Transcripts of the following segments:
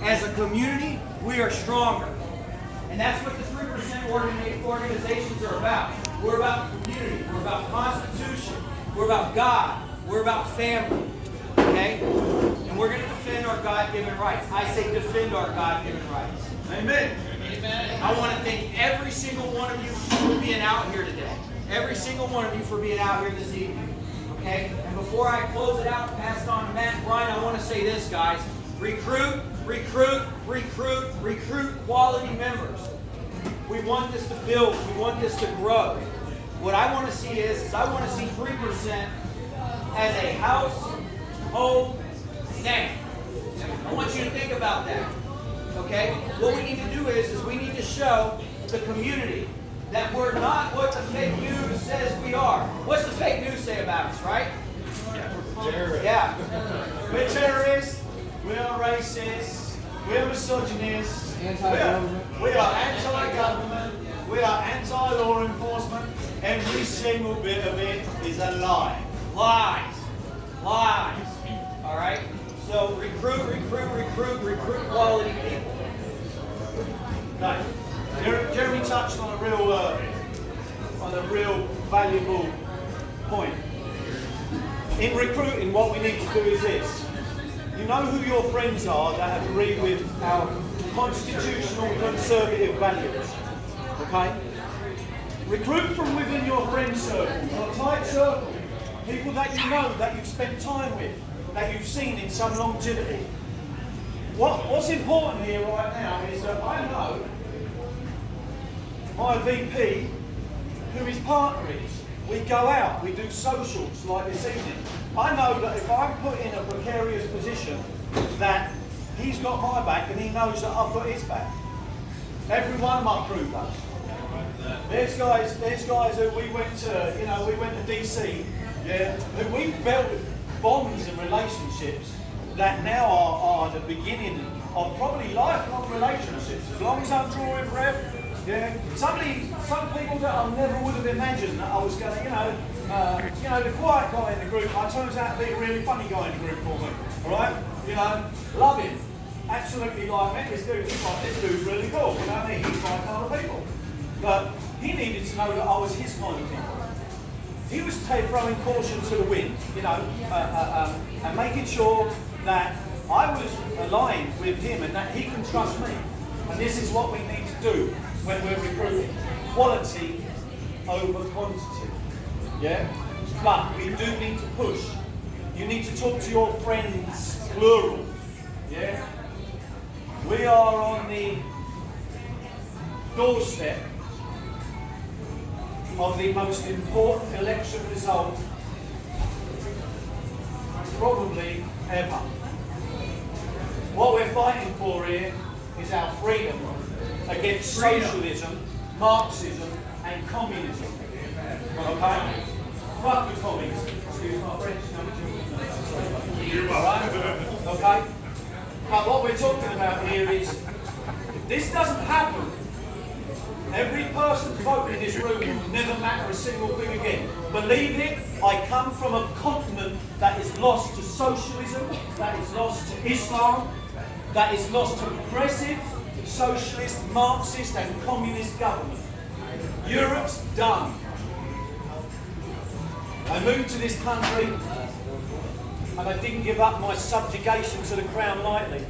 As a community, we are stronger. And that's what the 3% organizations are about. We're about community. We're about Constitution. We're about God. We're about family. Okay? And we're going to defend our God-given rights. I say defend our God-given rights. Amen. Amen. I want to thank every single one of you for being out here today. Every single one of you for being out here this evening. Okay? And before I close it out and pass it on to Matt and Brian, I want to say this, guys. Recruit, recruit, recruit, recruit quality members. We want this to build. We want this to grow. What I want to see is I want to see 3% as a household name. I want you to think about that. Okay? What we need to do is we need to show the community that we're not what the fake news says we are. What's the fake news say about us, right? Terrorists. Yeah. We're terrorists. We are racist. We are misogynists. Anti-government. We are anti-government. We are anti-law enforcement. Every single bit of it is a lie. Lies. Lies. All right? So recruit, recruit, recruit, recruit quality people. Okay. Jeremy touched on a real valuable point. In recruiting, what we need to do is this. You know who your friends are that agree with our constitutional conservative values. Okay? Recruit from within your friend circle, your tight circle. People that you know, that you've spent time with, that you've seen in some longevity. What's important here right now is that I know my VP, who his partner is. We go out, we do socials like this evening. I know that if I'm put in a precarious position, that he's got my back and he knows that I've got his back. Every one of my crew does. There's guys who we went to DC, yeah, who we built bonds and relationships that now are the beginning of probably lifelong relationships. As long as I'm drawing breath, yeah. Some people that I never would have imagined that I was going to, the quiet guy in the group, turns out to be a really funny guy in the group for me. All right, love him, absolutely like me. This dude's really cool. You know what I mean? He's my kind of people. But he needed to know that I was his kind of people. He was throwing caution to the wind, and making sure that I was aligned with him and that he can trust me. And this is what we need to do when we're recruiting. Quality over quantity. Yeah? But we do need to push. You need to talk to your friends, plural. Yeah? We are on the doorstep of the most important election result probably ever. What we're fighting for here is our freedom against socialism, Marxism and communism. Okay? Fuck the communism. Excuse my French. Alright? Okay? But what we're talking about here is, if this doesn't happen, every person's vote in this room will never matter a single thing again. Believe it, I come from a continent that is lost to socialism, that is lost to Islam, that is lost to progressive, socialist, Marxist and communist government. Europe's done. I moved to this country and I didn't give up my subjugation to the crown lightly.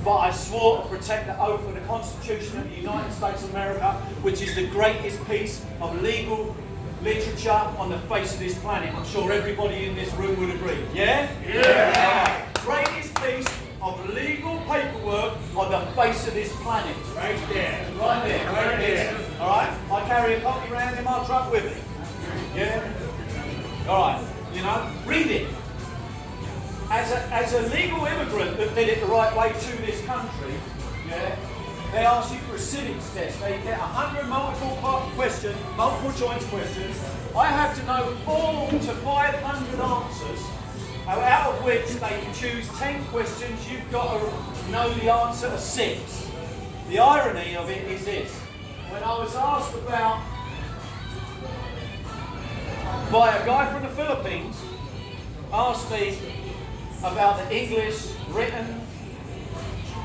But I swore to protect the oath of the Constitution of the United States of America, which is the greatest piece of legal literature on the face of this planet. I'm sure everybody in this room would agree. Yeah? Yeah! Greatest piece of legal paperwork on the face of this planet. Right there. Right there. Right there. Alright? I carry a copy around in my truck with me. Yeah? Alright. Read it. As a legal immigrant that did it the right way to this country, yeah, they ask you for a civics test. They get 100 multiple choice questions. I have to know 400 to 500 answers, out of which they can choose 10 questions. You've got to know the answer to 6. The irony of it is this. When I was asked about by a guy from the Philippines, asked me, about the English written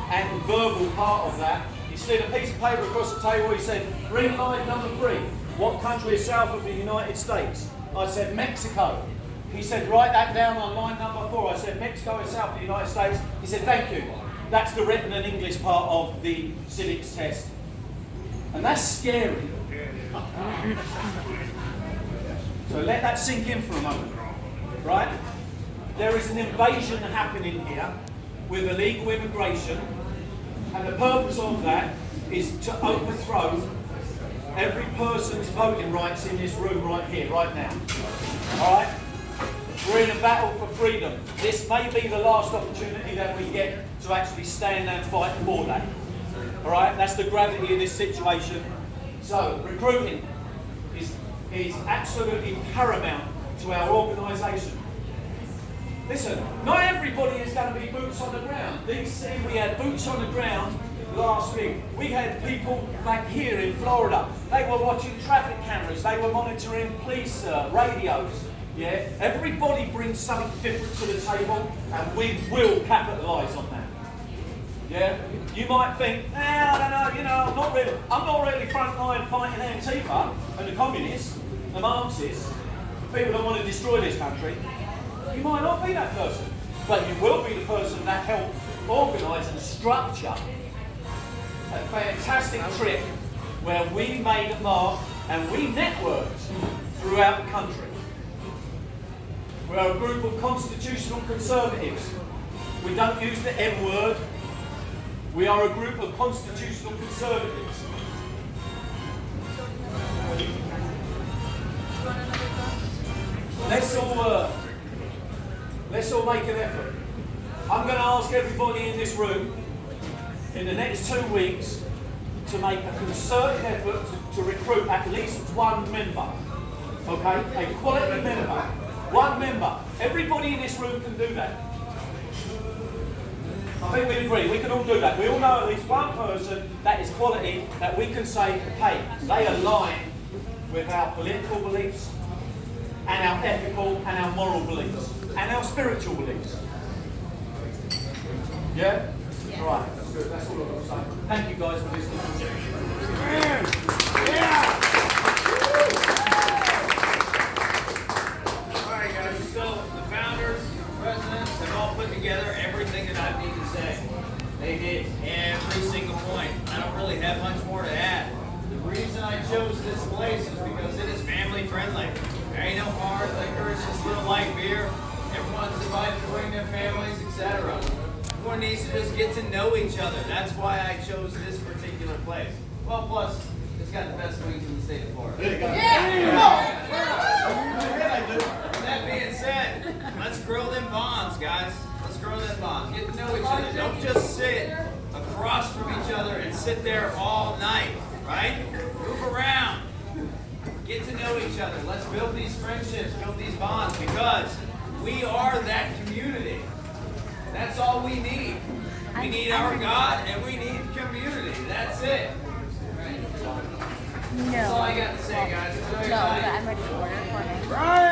and verbal part of that. He slid a piece of paper across the table. He said, "Green line number 3. What country is south of the United States?" I said, "Mexico." He said, "Write that down on line number 4. I said, "Mexico is south of the United States." He said, "Thank you." That's the written and English part of the civics test. And that's scary. So let that sink in for a moment, right? There is an invasion happening here with illegal immigration, and the purpose of that is to overthrow every person's voting rights in this room right here, right now. All right? We're in a battle for freedom. This may be the last opportunity that we get to actually stand and fight for that. All right? That's the gravity of this situation. So, recruiting is absolutely paramount to our organisation. Listen, not everybody is going to be boots on the ground. We had boots on the ground last week. We had people back here in Florida. They were watching traffic cameras. They were monitoring police radios. Yeah, everybody brings something different to the table, and we will capitalise on that. Yeah, you might think, I don't know, I'm not really front line fighting Antifa and the communists, the Marxists, people that want to destroy this country. You might not be that person, but you will be the person that helped organise and structure a fantastic trip where we made a mark and we networked throughout the country. We're a group of constitutional conservatives. We don't use the M word. We are a group of constitutional conservatives. Let's all make an effort. I'm going to ask everybody in this room in the next 2 weeks to make a concerted effort to recruit at least one member. Okay? A quality member. One member. Everybody in this room can do that. I think we agree. We can all do that. We all know at least one person that is quality that we can say, hey, they align with our political beliefs and our ethical and our moral beliefs and our spiritual beliefs. Yeah? All right. That's good. That's all I've got to say. Thank you guys for listening. Yeah! So the founders, presidents have all put together everything that I need to say. They did every single point. I don't really have much more to add. The reason I chose this place is because it is family friendly. There ain't no hard liquor, it's just a little light beer. Everyone's invited to bring their families, etc. Everyone needs to just get to know each other. That's why I chose this particular place. Well, plus, it's got the best wings in the state of Florida. There you go. That being said, let's grow them bonds, guys. Let's grow them bonds. Get to know each other. Don't just sit across from each other and sit there all night, right? Move around. Get to know each other. Let's build these friendships, build these bonds, because we are that community. That's all we need. We need our God and we need community. That's it. No. That's all I got to say, guys. No, but I'm ready to order for him. Right.